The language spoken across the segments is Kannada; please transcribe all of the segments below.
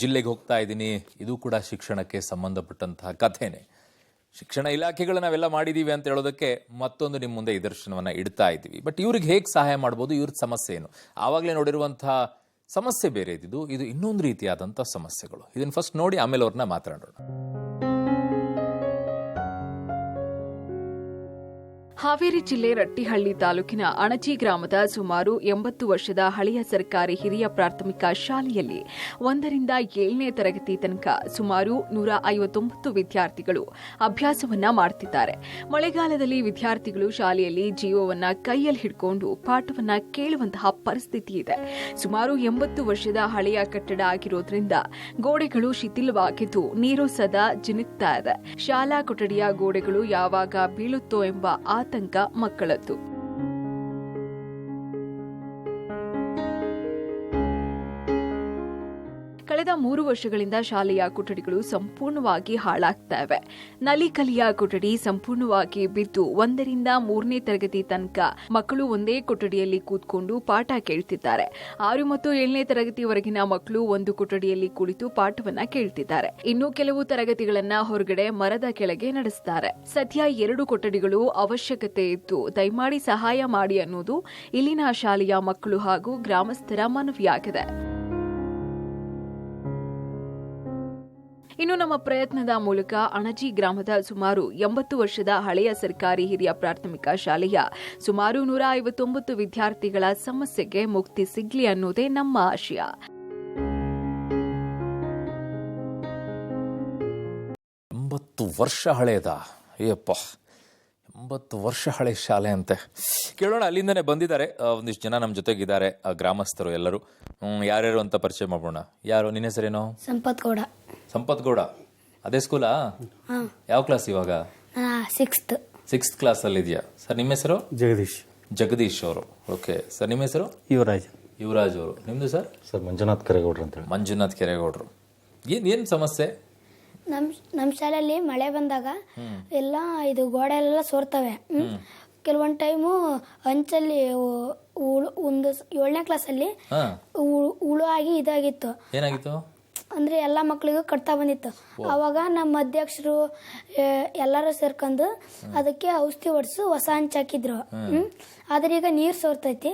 ಜಿಲ್ಲೆಗೆ ಹೋಗ್ತಾ ಇದ್ದೀನಿ. ಇದು ಕೂಡ ಶಿಕ್ಷಣಕ್ಕೆ ಸಂಬಂಧಪಟ್ಟಂತಹ ಕಥೆನೇ. ಶಿಕ್ಷಣ ಇಲಾಖೆಗಳು ನಾವೆಲ್ಲ ಮಾಡಿದ್ದೀವಿ ಅಂತ ಹೇಳೋದಕ್ಕೆ ಮತ್ತೊಂದು ನಿಮ್ಮ ಮುಂದೆ ನಿದರ್ಶನವನ್ನು ಇಡ್ತಾ ಇದ್ದೀವಿ. ಬಟ್ ಇವ್ರಿಗೆ ಹೇಗೆ ಸಹಾಯ ಮಾಡ್ಬೋದು, ಇವ್ರ ಸಮಸ್ಯೆ ಏನು? ಆವಾಗಲೇ ನೋಡಿರುವಂತಹ ಸಮಸ್ಯೆ ಬೇರೆ ಇದ್ದಿದ್ದು, ಇದು ಇನ್ನೊಂದು ರೀತಿಯಾದಂಥ ಸಮಸ್ಯೆಗಳು. ಇದನ್ನು ಫಸ್ಟ್ ನೋಡಿ ಆಮೇಲೆ ಅವ್ರನ್ನ ಮಾತನಾಡೋಣ. ಹಾವೇರಿ ಜಿಲ್ಲೆ ರಟ್ಟಿಹಳ್ಳಿ ತಾಲೂಕಿನ ಅಣಜಿ ಗ್ರಾಮದ ಸುಮಾರು 80 ವರ್ಷದ ಹಳೆಯ ಸರ್ಕಾರಿ ಹಿರಿಯ ಪ್ರಾಥಮಿಕ ಶಾಲೆಯಲ್ಲಿ 1ರಿಂದ 7ನೇ ತರಗತಿ ತನಕ ಸುಮಾರು 159 ವಿದ್ಯಾರ್ಥಿಗಳು ಅಭ್ಯಾಸವನ್ನ ಮಾಡುತ್ತಿದ್ದಾರೆ. ಮಳೆಗಾಲದಲ್ಲಿ ವಿದ್ಯಾರ್ಥಿಗಳು ಶಾಲೆಯಲ್ಲಿ ಜೀವವನ್ನ ಕೈಯಲ್ಲಿ ಹಿಡ್ಕೊಂಡು ಪಾಠವನ್ನ ಕೇಳುವಂತಹ ಪರಿಸ್ಥಿತಿ ಇದೆ. ಸುಮಾರು 80 ವರ್ಷದ ಹಳೆಯ ಕಟ್ಟಡ ಆಗಿರೋದ್ರಿಂದ ಗೋಡೆಗಳು ಶಿಥಿಲವಾಗಿದ್ದು ನೀರು ಸದಾ ಜಿನುಗ್ತಾ ಇದೆ. ಶಾಲಾ ಕೊಠಡಿಯ ಗೋಡೆಗಳು ಯಾವಾಗ ಬೀಳುತ್ತೋ ಎಂಬ ಆತಂಕ ಮಕ್ಕಳದ್ದು. ಕಳೆದ 3 ವರ್ಷಗಳಿಂದ ಶಾಲೆಯ ಕೊಠಡಿಗಳು ಸಂಪೂರ್ಣವಾಗಿ ಹಾಳಾಗ್ತಾ ಇವೆ. ನಲಿಕಲಿಯ ಕೊಠಡಿ ಸಂಪೂರ್ಣವಾಗಿ ಬಿದ್ದು 1ರಿಂದ 3ನೇ ತರಗತಿ ತನಕ ಮಕ್ಕಳು ಒಂದೇ ಕೊಠಡಿಯಲ್ಲಿ ಕೂತ್ಕೊಂಡು ಪಾಠ ಕೇಳ್ತಿದ್ದಾರೆ. 6 ಮತ್ತು 7ನೇ ತರಗತಿವರೆಗಿನ ಮಕ್ಕಳು ಒಂದು ಕೊಠಡಿಯಲ್ಲಿ ಕುಳಿತು ಪಾಠವನ್ನ ಕೇಳ್ತಿದ್ದಾರೆ. ಇನ್ನು ಕೆಲವು ತರಗತಿಗಳನ್ನ ಹೊರಗಡೆ ಮರದ ಕೆಳಗೆ ನಡೆಸ್ತಾರೆ. ಸದ್ಯ 2 ಕೊಠಡಿಗಳು ಅವಶ್ಯಕತೆ ಇದ್ದು ದಯಮಾಡಿ ಸಹಾಯ ಮಾಡಿ ಅನ್ನೋದು ಇಲ್ಲಿನ ಶಾಲೆಯ ಮಕ್ಕಳು ಹಾಗೂ ಗ್ರಾಮಸ್ಥರ ಮನವಿಯಾಗಿದೆ. ಇನ್ನು ನಮ್ಮ ಪ್ರಯತ್ನದ ಮೂಲಕ ಅಣಜಿ ಗ್ರಾಮದ ಸುಮಾರು 80 ವರ್ಷದ ಹಳೆಯ ಸರ್ಕಾರಿ ಹಿರಿಯ ಪ್ರಾಥಮಿಕ ಶಾಲೆಯ ಸುಮಾರು 159 ವಿದ್ಯಾರ್ಥಿಗಳ ಸಮಸ್ಯೆಗೆ ಮುಕ್ತಿ ಸಿಗ್ಲಿ ಅನ್ನೋದೇ ನಮ್ಮ ಆಶಯ. 80 ವರ್ಷ ಹಳೆಯದ, ಅಯ್ಯಪ್ಪ, 80 ವರ್ಷ ಹಳೆ ಶಾಲೆ ಅಂತೆ. ಕೇಳೋಣ, ಅಲ್ಲಿಂದನೇ ಬಂದಿದ್ದಾರೆ ಒಂದಿಷ್ಟು ಜನ ನಮ್ಮ ಜೊತೆಗಿದ್ದಾರೆ, ಗ್ರಾಮಸ್ಥರು ಎಲ್ಲರೂ. ಯಾರ್ಯಾರು ಅಂತ ಪರಿಚಯ ಮಾಡೋಣ. ಯಾರು, ನಿನ್ನ ಹೆಸರೇನು? ಸಂಪತ್ ಗೌಡ. ಅದೇ ಸ್ಕೂಲಾ? ಯಾವ ಕ್ಲಾಸ್ ಇವಾಗ? ಸಿಕ್ಸ್ತ್ ಕ್ಲಾಸ್ ಅಲ್ಲಿ ಇದೆಯಾ ಸರ್? ನಿಮ್ಮ ಹೆಸರು? ಜಗದೀಶ್ ಅವರು. ಓಕೆ ಸರ್, ನಿಮ್ಮ ಹೆಸರು? ಯುವರಾಜ್ ಅವರು. ನಿಮ್ದು ಸರ್? ಮಂಜುನಾಥ್ ಕೆರೆಗೌಡ್ರು ಅಂತ ಹೇಳಿ. ಮಂಜುನಾಥ್ ಕೆರೆಗೌಡ್ರು. ಏನ್ ಸಮಸ್ಯೆ? ನಮ್ಮ ಶಾಲೆಯಲ್ಲಿ ಮಳೆ ಬಂದಾಗ ಎಲ್ಲ ಇದು ಗೋಡೆ ಎಲ್ಲ ಸೋರ್ತವೆ. ಕೆಲವೊಂದು ಟೈಮು ಅಂಚಲ್ಲಿ ಒಂದು 7ನೇ ಕ್ಲಾಸಲ್ಲಿ ಹುಳು ಆಗಿ ಇದಾಗಿತ್ತು. ಏನಾಗಿತ್ತು ಅಂದ್ರೆ ಎಲ್ಲ ಮಕ್ಕಳಿಗೂ ಕಟ್ತಾ ಬಂದಿತ್ತು. ಅವಾಗ ನಮ್ಮ ಅಧ್ಯಕ್ಷರು ಎಲ್ಲರೂ ಸೇರ್ಕೊಂಡು ಅದಕ್ಕೆ ಔಷಧಿ ಹೊಡ್ಸು ಹೊಸ ಹಂಚ್ ಹಾಕಿದ್ರು. ಆದ್ರೆ ಈಗ ನೀರ್ ಸೋರ್ತೈತಿ.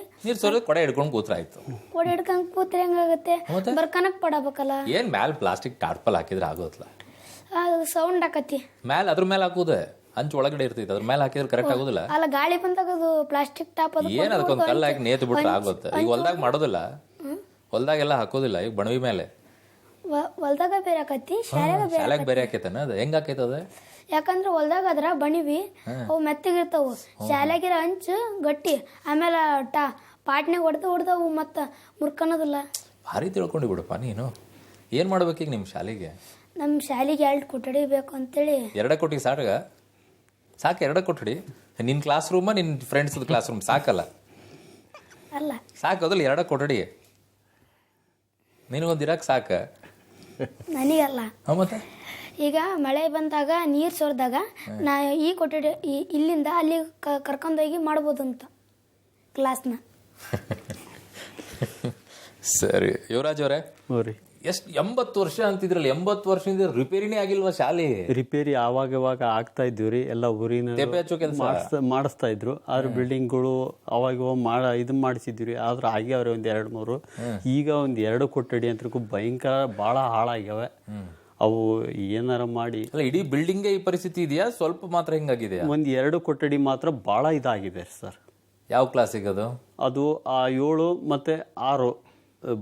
ಕೊಡೆ ಹಿಡ್ಕೊಂಡು ಕೂತ್ರಾಯ್ತು. ಕೊಡೆ ಹಿಡ್ಕೊಂಡ್ ಕೂತ್ರೆ ಹೆಂಗಾಗತ್ತೆ? ಬರ್ಕನಕ್ ಪಡಬೇಕಲ್ಲ. ಏನ್ ಮ್ಯಾಲ್ ಪ್ಲಾಸ್ಟಿಕ್ ಟಾರ್ಪಲ್ ಹಾಕಿದ್ರೆ ಆಗೋದ್ಲ? ಸೌಂಡ್ ಹಾಕತಿ. ಮ್ಯಾಲ್ ಅದ್ರ ಮೇಲೆ ಹಾಕುದೆ, ಹಂಚ್ ಒಳಗಡೆ ಇರ್ತೈತೆ, ಅದ್ರ ಮೇಲೆ ಹಾಕಿದ್ರೆ ಕರೆಕ್ಟ್ ಆಗೋದಿಲ್ಲ. ಅಲ್ಲ, ಗಾಳಿ ಬಂದಾಗ ಅದು ಪ್ಲಾಸ್ಟಿಕ್ ಟಾಪ್ ಏನ್ ಅದಕ್ಕೊಂದು ಕಲ್ಲು ಹಾಕಿ ನೇತು ಬಿಟ್ರೆ ಆಗುತ್ತೆ. ಈಗ ಹೊಲ್ದಾಗ ಮಾಡೋದಿಲ್ಲ, ಹೊಲ್ದಾಗೆಲ್ಲ ಹಾಕೋದಿಲ್ಲ. ಈಗ ಬಣವಿ ಮೇಲೆ ಹೊಲ್ದಾಗ ಬೇರೆ ಹಾಕತಿ, ಶಾಲೆಗೆ ಬೇರೆ ಹಾಕೈತನ? ಅದು ಹೆಂಗ್ ಹಾಕೈತದ? ಯಾಕಂದ್ರೆ ಹೊಲ್ದಾಗ ಅದ್ರ ಬಣಿವಿ ಅವು ಮೆತ್ತಗಿರ್ತಾವು, ಶಾಲೆಗಿರ ಹಂಚು ಗಟ್ಟಿ. ಆಮೇಲೆ ಪಾಟ್ನಾಗ ಹೊಡೆದವು ಮತ್ತ ಮುರ್ಕನೋದಿಲ್ಲ. ಭಾರಿ ತಿಳ್ಕೊಂಡಿ ಬಿಡಪ್ಪ ನೀನು. ಏನ್ ಮಾಡ್ಬೇಕೀಗ ನಿಮ್ ಶಾಲೆಗೆ? ನಮ್ಮ ಶಾಲೆಗೆ 2 ಕೊಠಡಿ ಬೇಕು ಅಂತೇಳಿ. 2 ಕೊಠಡಿ ಸಾಕ? 2 ಕೊಠಡಿ? ನಿನ್ ಕ್ಲಾಸ್ ರೂಮ, ನಿನ್ ಫ್ರೆಂಡ್ಸ್ ಕ್ಲಾಸ್ ರೂಮ್ ಸಾಕಲ್ಲ? ಅಲ್ಲ, ಸಾಕೋದಿಲ್ಲ 2 ಕೊಠಡಿ? ನಿನಗೊಂದಿರಕ್ ಸಾಕ? ನನಗಲ್ಲ. ಮತ್ತೆ ಈಗ ಮಳೆ ಬಂದಾಗ ನೀರ್ ಸೋರ್ದಾಗ ನಾ ಈ ಕೊಠಡಿ ಇಲ್ಲಿಂದ ಅಲ್ಲಿ ಕರ್ಕೊಂಡೋಗಿ ಮಾಡ್ಬೋದು ಅಂತ ಕ್ಲಾಸ್ನ. ಸರಿ ಯುವರಾಜ್ ಅವರೇ, ಎಷ್ಟು 80 ವರ್ಷ ಅಂತಿದ್ರಲ್ಲ, 80 ವರ್ಷದಿಂದ ರಿಪೇರಿನೇ ಆಗಿಲ್ವಾ ಶಾಲೆ? ರಿಪೇರಿ ಅವಾಗ ಆಗ್ತಾ ಇದ್ವಿ. ಎಲ್ಲ ಊರಿನ ಮಾಡಿಸ್ತಾ ಇದ್ರು. ಆದ್ರೆ ಬಿಲ್ಡಿಂಗ್ಗಳು ಅವಾಗ ಇದು ಮಾಡಿಸಿದ್ವಿ. ಆದ್ರೆ ಆಗ್ಯಾವ್ರಿ ಒಂದ್ 2-3. ಈಗ ಒಂದ್ 2 ಕೊಠಡಿ ಅಂತ ಭಯಂಕರ ಬಹಳ ಹಾಳಾಗ್ಯಾವ. ಅವು ಏನಾರ ಮಾಡಿ ಇಡೀ ಬಿಲ್ಡಿಂಗ್ ಈ ಪರಿಸ್ಥಿತಿ ಇದೆಯಾ? ಸ್ವಲ್ಪ ಮಾತ್ರ ಹಿಂಗಾಗಿದೆ. ಒಂದ್ 2 ಕೊಠಡಿ ಮಾತ್ರ ಬಹಳ ಇದಾಗಿದೆ ಸರ್. ಯಾವ ಕ್ಲಾಸಿಗೆ ಅದು? ಅದು 7 ಮತ್ತೆ 6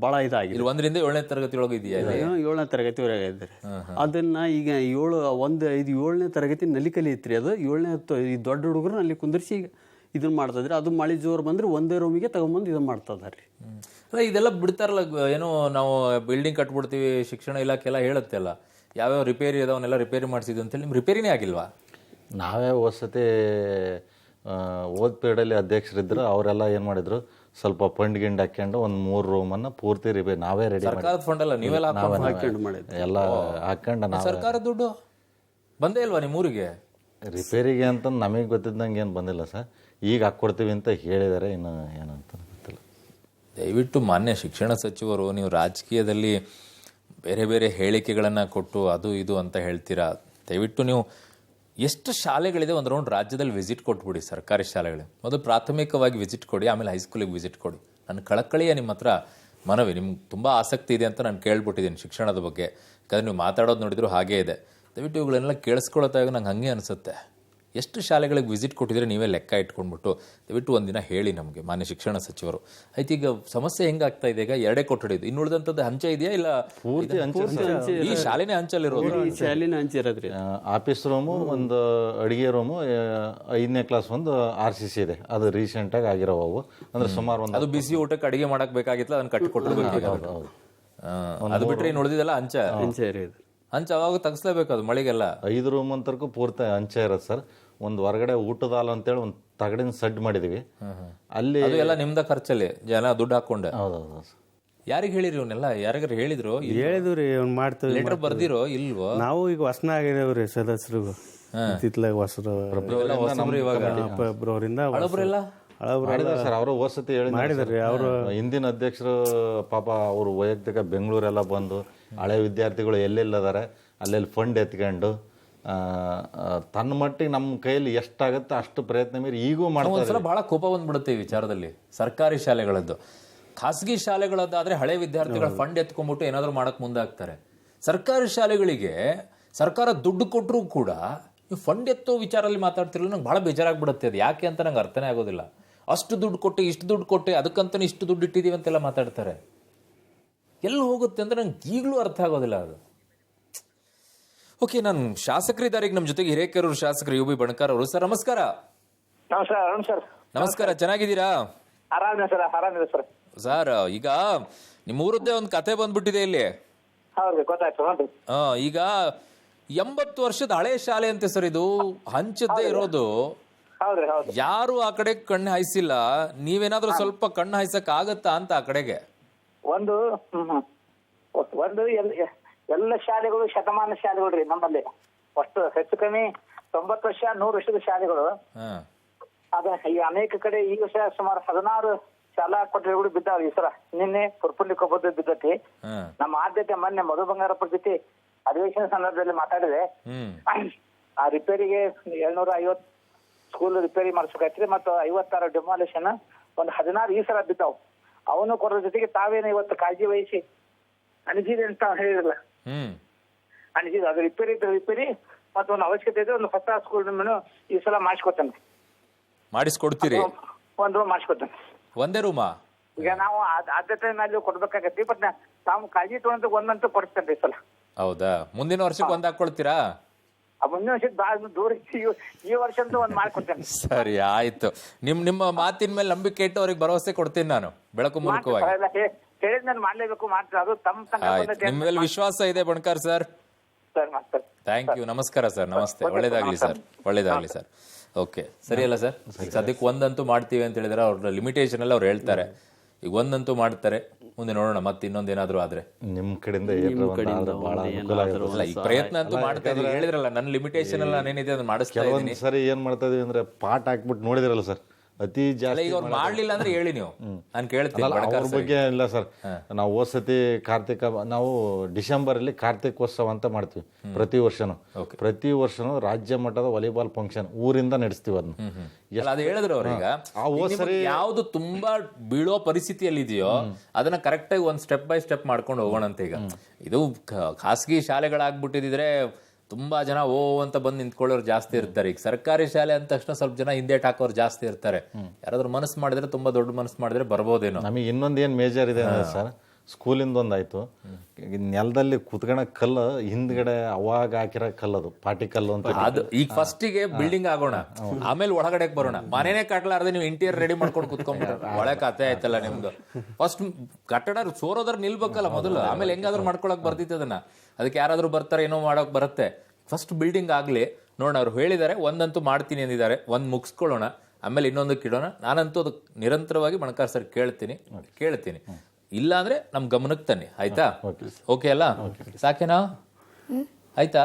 ಬಹಳ ಇದಾಗಿದೆ. 1ರಿಂದ 7ನೇ ತರಗತಿ ಒಳಗೆ ಇದೆಯಾ? 7ನೇ ತರಗತಿವರೆಗೆ ಇದ್ದಾರೆ. ಅದನ್ನ ಈಗ 7ನೇ ತರಗತಿ ನಲಿಕಲಿ ಇತ್ರಿ. ಅದು 7ನೇ ದೊಡ್ಡ ಹುಡುಗರು ಅಲ್ಲಿ ಕುಂದಿರ್ಸಿ ಇದನ್ನ ಮಾಡ್ತಾ ಇದ್ರಿ. ಅದು ಮಳೆ ಜೋರ್ ಬಂದ್ರೆ ಒಂದೇ ರೂಮಿಗೆ ತಗೊಂಬಂದು ಇದನ್ನ ಮಾಡ್ತಾ ಇದಾರೆ. ಇದೆಲ್ಲ ಬಿಡ್ತಾರಲ್ಲ, ಏನೋ ನಾವು ಬಿಲ್ಡಿಂಗ್ ಕಟ್ಬಿಡ್ತೀವಿ, ಶಿಕ್ಷಣ ಇಲಾಖೆ ಎಲ್ಲ ಹೇಳುತ್ತೆ ಅಲ್ಲ, ಯಾವ್ಯಾವ ರಿಪೇರಿ ಅದಾವನ್ನೆಲ್ಲ ರಿಪೇರಿ ಮಾಡಿಸಿದ್ವಿ ಅಂತೇಳಿ. ನಿಮ್ ರಿಪೇರಿನೇ ಆಗಿಲ್ವಾ? ನಾವೇ ಹೊಸತಿ ಓದ್ ಪೀರಿಯಡಲ್ಲಿ ಅಧ್ಯಕ್ಷರಿದ್ರು. ಅವರೆಲ್ಲ ಏನ್ ಮಾಡಿದ್ರು, ಸ್ವಲ್ಪ ಫಂಡ್ ಗಿಂಡ್ ಹಾಕೊಂಡು ಒಂದ್ 3 ರೂಮನ್ನ ಪೂರ್ತಿ ರಿಪೇರಿ ನಾವೇ ರೆಡಿ ಸರ್ಕಾರದ ಫಂಡ್ ಅಲ್ಲ, ನೀವೆಲ್ಲ ಎಲ್ಲ ಹಾಕೊಂಡು ಸರ್ಕಾರ ದುಡ್ಡು ಬಂದೇ ಇಲ್ವಾ ನಿಮ್ಮೂರಿಗೆ ರಿಪೇರಿಗೆ ಅಂತ? ನಮಗೆ ಗೊತ್ತಿದ್ದಂಗೆ ಏನು ಬಂದಿಲ್ಲ ಸರ್. ಈಗ ಹಾಕ್ಕೊಡ್ತೀವಿ ಅಂತ ಹೇಳಿದ್ದಾರೆ, ಇನ್ನು ಏನಂತ ಗೊತ್ತಿಲ್ಲ. ದಯವಿಟ್ಟು ಮಾನ್ಯ ಶಿಕ್ಷಣ ಸಚಿವರು, ನೀವು ರಾಜಕೀಯದಲ್ಲಿ ಬೇರೆ ಬೇರೆ ಹೇಳಿಕೆಗಳನ್ನು ಕೊಟ್ಟು ಅದು ಇದು ಅಂತ ಹೇಳ್ತೀರಾ. ದಯವಿಟ್ಟು ನೀವು ಎಷ್ಟು ಶಾಲೆಗಳಿದೆ ಒಂದು ರೌಂಡ್ ರಾಜ್ಯದಲ್ಲಿ ವಿಸಿಟ್ ಕೊಟ್ಬಿಡಿ, ಸರ್ಕಾರಿ ಶಾಲೆಗಳು. ಮೊದಲು ಪ್ರಾಥಮಿಕವಾಗಿ ವಿಸಿಟ್ ಕೊಡಿ, ಆಮೇಲೆ ಹೈಸ್ಕೂಲಿಗೆ ವಿಸಿಟ್ ಕೊಡಿ. ನನ್ನ ಕಳಕಳಿಯ ನಿಮ್ಮ ಹತ್ರ ಮನವಿ. ನಿಮ್ಗೆ ತುಂಬ ಆಸಕ್ತಿ ಇದೆ ಅಂತ ನಾನು ಕೇಳ್ಬಿಟ್ಟಿದ್ದೀನಿ ಶಿಕ್ಷಣದ ಬಗ್ಗೆ. ಯಾಕಂದರೆ ನೀವು ಮಾತಾಡೋದು ನೋಡಿದ್ರು ಹಾಗೇ ಇದೆ. ದಯವಿಟ್ಟು ಇವುಗಳನ್ನೆಲ್ಲ ಕೇಳಿಸ್ಕೊಳ್ತಾಗ ನಂಗೆ ಹಾಗೆ ಅನಿಸುತ್ತೆ. ಎಷ್ಟು ಶಾಲೆಗಳಿಗೆ ವಿಸಿಟ್ ಕೊಟ್ಟಿದ್ರೆ ನೀವೇ ಲೆಕ್ಕ ಇಟ್ಕೊಂಡ್ಬಿಟ್ಟು ದಯವಿಟ್ಟು ಒಂದಿನ ಹೇಳಿ ನಮಗೆ, ಮಾನ್ಯ ಶಿಕ್ಷಣ ಸಚಿವರು. ಆಯ್ತು, ಈಗ ಸಮಸ್ಯೆ ಹೆಂಗಾಗ್ತಾ ಇದೆ? ಈಗ 2 ಕೊಠಡಿ ಇದು, ಇನ್ನುಳಿದಂಥದ್ದು ಹಂಚೆ ಇದೆಯಾ ಇಲ್ಲ ಈ ಶಾಲೆನೇ ಹಂಚಲ್ಲಿರೋದು? ಶಾಲೆನೇ ಹಂಚಿರೋದ್ರಿ. ಆಫೀಸ್ ರೂಮು, ಒಂದು ಅಡುಗೆ ರೂಮು, 5ನೇ ಕ್ಲಾಸ್ ಒಂದು RCC ಇದೆ. ಅದು ರೀಸೆಂಟಾಗಿ ಆಗಿರೋವು. ಅಂದ್ರೆ ಸುಮಾರು ಒಂದು ಅದು ಬಿಸಿ ಊಟಕ್ಕೆ ಅಡಿಗೆ ಮಾಡಕ್ ಬೇಕಾಗಿತ್ತು, ಅದನ್ನ ಕಟ್ಟಿಕೊಟ್ಟಿರ್ಬೇಕು. ಅದು ಬಿಟ್ರೆ ಇನ್ನು ಉಳಿದಿದ್ದೆಲ್ಲ ಹಂಚೆ ಇರೋದು. ಹಂಚ ಅವಾಗ ತೆಗಿಸ್ಲೇಬೇಕು, ಅದು ಮಳೆಗೆಲ್ಲ. 5 ರೂಮ್ ಅಂತರ್ಗೂ ಪೂರ್ತಿ ಹಂಚೆ ಇರೋದು ಸರ್. ಒಂದು ಹೊರಗಡೆ ಊಟದ ಹಾಲ್ ಅಂತೇಳಿ ಒಂದು ತಗಡಿನ ಸಡ್ ಮಾಡಿದೀವಿ. ಅಲ್ಲಿ ಅದು ಎಲ್ಲ ನಿಮ್ದ ಖರ್ಚಲ್ಲಿ ಜನ ದುಡ್ಡು ಹಾಕೊಂಡೆ? ಹೌದೌದು. ಯಾರಿಗೆ ಹೇಳಿರಿ ಇವನ್ನೆಲ್ಲ? ಯಾರಿಗಾರು ಹೇಳಿದ್ರು? ಹೇಳಿದ್ರಿ ಮಾಡ್ತೀವಿ. ಲೆಟರ್ ಬರ್ದಿರೋ ಇಲ್ವೋ? ನಾವು ಈಗ ಹೊಸನ ಆಗಿದೇವ್ರಿ ಸದಸ್ಯರಿಗೂ. ಇತ್ತಿತ್ಲಾಗ ಹೊಸರು ಫೆಬ್ರವರಿಯಿಂದ ಹಳಬ್ರೆಲ್ಲ ಮಾಡಿದಾರೆ ಸರ್. ಅವರು ವಸತಿ ಹೇಳಿ ಮಾಡಿದಾರೆ. ಅವರು ಹಿಂದಿನ ಅಧ್ಯಕ್ಷರು ಪಾಪ ಅವರು ವೈಯಕ್ತಿಕ ಬೆಂಗಳೂರೆಲ್ಲ ಬಂದು ಹಳೆ ವಿದ್ಯಾರ್ಥಿಗಳು ಎಲ್ಲೆಲ್ಲದಾರೆ ಅಲ್ಲೆಲ್ಲಿ ಫಂಡ್ ಎತ್ಕೊಂಡು ತನ್ನ ಮಟ್ಟಿಗೆ ನಮ್ಮ ಕೈಯಲ್ಲಿ ಎಷ್ಟಾಗುತ್ತೆ ಅಷ್ಟು ಪ್ರಯತ್ನ ಮೀರಿ ಈಗೂ ಮಾಡ್ತಾರೆ. ಒಂದ್ಸಲ ಬಹಳ ಕೋಪ ಬಂದ್ಬಿಡುತ್ತೆ ಈ ವಿಚಾರದಲ್ಲಿ. ಸರ್ಕಾರಿ ಶಾಲೆಗಳದ್ದು, ಖಾಸಗಿ ಶಾಲೆಗಳದ್ದಾದ್ರೆ ಹಳೆ ವಿದ್ಯಾರ್ಥಿಗಳ ಫಂಡ್ ಎತ್ಕೊಂಡ್ಬಿಟ್ಟು ಏನಾದ್ರು ಮಾಡಕ್ ಮುಂದಾಗ್ತಾರೆ. ಸರ್ಕಾರಿ ಶಾಲೆಗಳಿಗೆ ಸರ್ಕಾರ ದುಡ್ಡು ಕೊಟ್ಟರು ಕೂಡ ನೀವು ಫಂಡ್ ಎತ್ತೋ ವಿಚಾರದಲ್ಲಿ ಮಾತಾಡ್ತಿರಲ್ಲ. ನಂಗೆ ಬಹಳ ಬೇಜಾರಾಗ್ಬಿಡುತ್ತೆ. ಅದು ಯಾಕೆ ಅಂತ ನಂಗೆ ಅರ್ಥನೇ ಆಗೋದಿಲ್ಲ. ಅಷ್ಟು ದುಡ್ಡು ಕೊಟ್ಟೆ, ಇಷ್ಟು ದುಡ್ಡು ಕೊಟ್ಟೆ, ಅದಕ್ಕಂತಾನೆ ಇಷ್ಟು ದುಡ್ಡು ಇಟ್ಟಿದ್ದೀವಿ ಅಂತೆಲ್ಲ ಮಾತಾಡ್ತಾರೆ. ಎಲ್ಲಿ ಹೋಗುತ್ತೆ ಅಂತ ನಂಗೆ ಈಗಲೂ ಅರ್ಥ ಆಗೋದಿಲ್ಲ ಅದು. ಓಕೆ, ನಾನು ಶಾಸಕರಿದ್ದಾರೆ ಈಗ ನಮ್ಮ ಜೊತೆಗೆ, ಹಿರೇಕೆರೂರು ಶಾಸಕರು UB ಬಣಕಾರ್ ಅವರು. ಸರ್ ನಮಸ್ಕಾರ. ನಮಸ್ಕಾರ, ಚೆನ್ನಾಗಿದ್ದೀರಾ? ಆರಾಮಿದೆ ಸರ್. ಸರ್, ಈಗ ನಿಮ್ಮ ಊರದ್ದೇ ಒಂದು ಕತೆ ಬಂದ್ಬಿಟ್ಟಿದೆ ಇಲ್ಲಿ. ಈಗ 80 ವರ್ಷದ ಹಳೆ ಶಾಲೆ ಅಂತೆ ಸರ್ ಇದು, ಹಂಚದ್ದೇ ಇರೋದು. ಯಾರು ಆ ಕಡೆ ಕಣ್ಣು ಹಾಯಿಸಿಲ್ಲ. ನೀವೇನಾದ್ರೂ ಸ್ವಲ್ಪ ಕಣ್ಣು ಹಾಯಿಸಕ್ ಆಗತ್ತಾ ಅಂತ ಆ ಕಡೆಗೆ? ಒಂದು ಎಲ್ಲ ಶಾಲೆಗಳು ಶತಮಾನ ಶಾಲೆಗಳು ರೀ ನಮ್ಮಲ್ಲಿ. ಅಷ್ಟು ಹೆಚ್ಚು ಕಮ್ಮಿ 90 ವರ್ಷ 100 ವರ್ಷದ ಶಾಲೆಗಳು. ಅದ ಈ ಅನೇಕ ಕಡೆ ಈ ವರ್ಷ ಸುಮಾರು 16 ಶಾಲಾ ಕೊಠಡಿಗಳು ಬಿದ್ದಾವ ಈ ಸರ. ನಿನ್ನೆ ಪುರ್ಪುಂಡಿಕೊಬ್ಬದ್ದು ಬಿದ್ದತಿ. ನಮ್ಮ ಆದ್ಯತೆ ಮೊನ್ನೆ ಮಧು ಬಂಗಾರಪ್ಪ ಜೊತೆ ಅಧಿವೇಶನ ಸಂದರ್ಭದಲ್ಲಿ ಮಾತಾಡಿದೆ. ಆ ರಿಪೇರಿಗೆ 750 ಸ್ಕೂಲ್ ರಿಪೇರಿ ಮಾಡಿಸ್ಬೇಕಾಯ್ತ್ರಿ. ಮತ್ತು 56 ಡೆಮಾಲಿಷನ್, ಒಂದು 16 ಈ ಸಲ ಬಿದ್ದಾವ್. ಅವನು ಕೊಡೋ ಜೊತೆಗೆ ತಾವೇನು ಇವತ್ತು ಕಾಳಜಿ ವಹಿಸಿ ಅನಿಸಿದೆ ಅಂತ ಹೇಳಿರಲ್ಲ, ಅನಿಸಿದೆ. ಅದು ರಿಪೇರಿ ಮತ್ತು ಒಂದು ಅವಶ್ಯಕತೆ ಇದೆ. ಒಂದು ಹೊಸ ಸ್ಕೂಲ್ ಈ ಸಲ ಮಾಡಿಸ್ಕೊಡ್ತೀರಿ? ಒಂದು ರೂಮ್ ಮಾಡಿಸ್ಕೊತಾನೆ. ಒಂದೇ ರೂಮಾ? ಈಗ ನಾವು ಆದ್ಯತೆ ಮೇಲೆ ಕೊಡ್ಬೇಕಾಗತ್ತಿ. ಬಟ್ ತಾವು ಕಾಳಜಿ ತಗೊಂಡು ಒಂದಂತೂ ಕೊಡಿಸ್ತೇನೆ ಈ ಸಲ. ಹೌದಾ? ಮುಂದಿನ ವರ್ಷಕ್ಕೆ ಒಂದ್ ಹಾಕೊಳ್ತೀರಾ? ಮುಂದಿನ ವರ್ಷಕ್ಕೆ ಭಾಳ ದೂರ ಈ ವರ್ಷ ಅಂತೂ ಒಂದ್ ಮಾಡ್ಕೊಡ್ತೇನೆ. ಸರಿ, ಆಯ್ತು. ನಿಮ್ಮ ಮಾತಿನ ಮೇಲೆ ನಂಬಿಕೆ ಇಟ್ಟು ಅವ್ರಿಗೆ ಭರವಸೆ ಕೊಡ್ತೀನಿ ನಾನು, ಬೆಳಕು ಮೂಲಕವಾಗಿ. ಹೇಳಿದ್ ನಾನು ಮಾಡ್ಲೇಬೇಕು, ಮಾಡ್ತಾರೆ. ಅದು ನಿಮ್ಮ ಮೇಲೆ ವಿಶ್ವಾಸ ಇದೆ ಬಣಕಾರ್ ಸರ್. Thank you. ನಮಸ್ಕಾರ ಸರ್. ನಮಸ್ತೆ. ಒಳ್ಳೇದಾಗ್ಲಿ ಸರ್, ಒಳ್ಳೇದಾಗ್ಲಿ ಸರ್. ಓಕೆ, ಸರಿ ಅಲ್ಲ ಸರ್? ಸದ್ಯಕ್ಕೆ ಒಂದಂತೂ ಮಾಡ್ತೀವಿ ಅಂತ ಹೇಳಿದ್ರೆ ಅವ್ರ ಲಿಮಿಟೇಷನ್ ಎಲ್ಲ ಅವ್ರು ಹೇಳ್ತಾರೆ. ಈಗ ಒಂದಂತೂ ಮಾಡ್ತಾರೆ, ಮುಂದೆ ನೋಡೋಣ ಮತ್ತೆ ಇನ್ನೊಂದೇನಾದ್ರೂ ಆದ್ರೆ. ನಿಮ್ ಕಡೆಯಿಂದ ಈ ಪ್ರಯತ್ನ ಅಂತೂ ಮಾಡ್ತಾ ಇದ್ದೀವಿ. ಹೇಳಿದ್ರಲ್ಲ ನನ್ನ ಲಿಮಿಟೇಷನ್ ಎಲ್ಲ ನಾನೇನಿದೆ ಅದನ್ನ ಮಾಡಿಸ್ತಾ ಇದ್ದೀನಿ. ಸರಿ, ಏನ್ ಮಾಡ್ತಾ ಇದೀವಿ ಅಂದ್ರೆ ಪಾಠ ಹಾಕ್ಬಿಟ್ಟು ನೋಡಿದಿರಲ್ಲ ಸರ್, ಅತಿ ಜಾಸ್ತಿ. ಈಗ ಅವ್ರು ಮಾಡ್ಲಿಲ್ಲ ಅಂದ್ರೆ ಹೇಳಿ, ನೀವು ನಾನು ಕೇಳ್ತೀನಿ. ಅವ್ರ ಬಗ್ಗೆ ಇಲ್ಲ ಸರ್. ನಾವು ಹೋದ್ಸತಿ ನಾವು ಡಿಸೆಂಬರ್ ಅಲ್ಲಿ ಕಾರ್ತಿಕೋತ್ಸವ ಅಂತ ಮಾಡ್ತೀವಿ ಪ್ರತಿ ವರ್ಷನೂ ರಾಜ್ಯ ಮಟ್ಟದ ವಾಲಿಬಾಲ್ ಫಂಕ್ಷನ್ ಊರಿಂದ ನಡೆಸ್ತೀವಿ. ಅದನ್ನ ಅದು ಹೇಳಿದ್ರು ಅವ್ರೀಗ ಯಾವ್ದು ತುಂಬಾ ಬೀಳೋ ಪರಿಸ್ಥಿತಿಯಲ್ಲಿ ಇದೆಯೋ ಅದನ್ನ ಕರೆಕ್ಟ್ ಆಗಿ ಒಂದ್ ಸ್ಟೆಪ್ ಬೈ ಸ್ಟೆಪ್ ಮಾಡ್ಕೊಂಡು ಹೋಗೋಣ ಅಂತ. ಈಗ ಇದು ಖಾಸಗಿ ಶಾಲೆಗಳಾಗ್ಬಿಟ್ಟಿದ್ರೆ ತುಂಬಾ ಜನ ಅಂತ ಬಂದು ನಿಂತ್ಕೊಳ್ಳೋರು ಜಾಸ್ತಿ ಇರ್ತಾರೆ. ಈಗ ಸರ್ಕಾರಿ ಶಾಲೆ ಅಂದ ತಕ್ಷಣ ಸ್ವಲ್ಪ ಜನ ಹಿಂದೇಟ್ ಹಾಕೋರು ಜಾಸ್ತಿ ಇರ್ತಾರೆ. ಯಾರಾದ್ರೂ ಮನಸ್ಸು ಮಾಡಿದ್ರೆ, ತುಂಬಾ ದೊಡ್ಡ ಮನಸ್ಸು ಮಾಡಿದ್ರೆ ಬರ್ಬೋದೇನೋ. ನಮಗೆ ಇನ್ನೊಂದು ಏನ್ ಮೇಜರ್ ಇದೆ ಅಂದ್ರೆ ಸರ್, ಸ್ಕೂಲಿಂದ ಒಂದಾಯ್ತು, ನೆಲದಲ್ಲಿ ಕುತ್ಕೊಳ ಕಲ್ಲು ಹಿಂದ್ಗಡೆ ಅವಾಗ ಹಾಕಿರೋ ಕಲ್ಲದು ಪಾಟಿ ಕಲ್ಲು ಅಂತ. ಅದು ಈಗ ಫಸ್ಟಿಗೆ ಬಿಲ್ಡಿಂಗ್ ಆಗೋಣ, ಆಮೇಲೆ ಒಳಗಡೆ ಬರೋಣ. ಮನೇನೆ ಕಟ್ಲಾರ್ದೆ ನೀವು ಇಂಟೀರಿಯರ್ ರೆಡಿ ಮಾಡ್ಕೊಂಡು ಕುತ್ಕೊಂಡ್ಬಿಟ್ರೆ ಒಳ್ಳೆ ಕತೆ ಆಯ್ತಲ್ಲ ನಿಮ್ದು. ಫಸ್ಟ್ ಕಟ್ಟಡ ಸೋರೋದ್ರ ನಿಲ್ಬೇಕಲ್ಲ ಮೊದಲು, ಆಮೇಲೆ ಹೆಂಗಾದ್ರೂ ಮಾಡ್ಕೊಳಕ್ ಬರ್ತಿತ್ತು ಅದನ್ನ. ಅದಕ್ಕೆ ಯಾರಾದ್ರೂ ಬರ್ತಾರೆ, ಏನೋ ಮಾಡೋಕ್ ಬರುತ್ತೆ. ಫಸ್ಟ್ ಬಿಲ್ಡಿಂಗ್ ಆಗ್ಲಿ ನೋಡೋಣ. ಅವ್ರು ಹೇಳಿದ್ದಾರೆ ಒಂದಂತೂ ಮಾಡ್ತೀನಿ ಅಂದಿದ್ದಾರೆ, ಒಂದ್ ಮುಗಿಸ್ಕೊಳ್ಳೋಣ, ಆಮೇಲೆ ಇನ್ನೊಂದಕ್ಕೆ ಇಡೋಣ. ನಾನಂತೂ ಅದಕ್ಕೆ ನಿರಂತರವಾಗಿ ಬಣಕಾರ್ ಸರ್ ಕೇಳ್ತೀನಿ. ಇಲ್ಲ ಅಂದ್ರೆ ನಮ್ ಗಮನಕ್ಕೆ ತನ್ನಿ, ಆಯ್ತಾ? ಓಕೆ ಅಲ್ಲ? ಸಾಕೇನಾ? ಆಯ್ತಾ?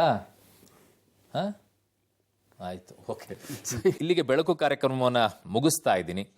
ಆಯ್ತು, ಓಕೆ. ಇಲ್ಲಿಗೆ ಬೆಳಕು ಕಾರ್ಯಕ್ರಮವನ್ನ ಮುಗಿಸ್ತಾ ಇದ್ದೀನಿ.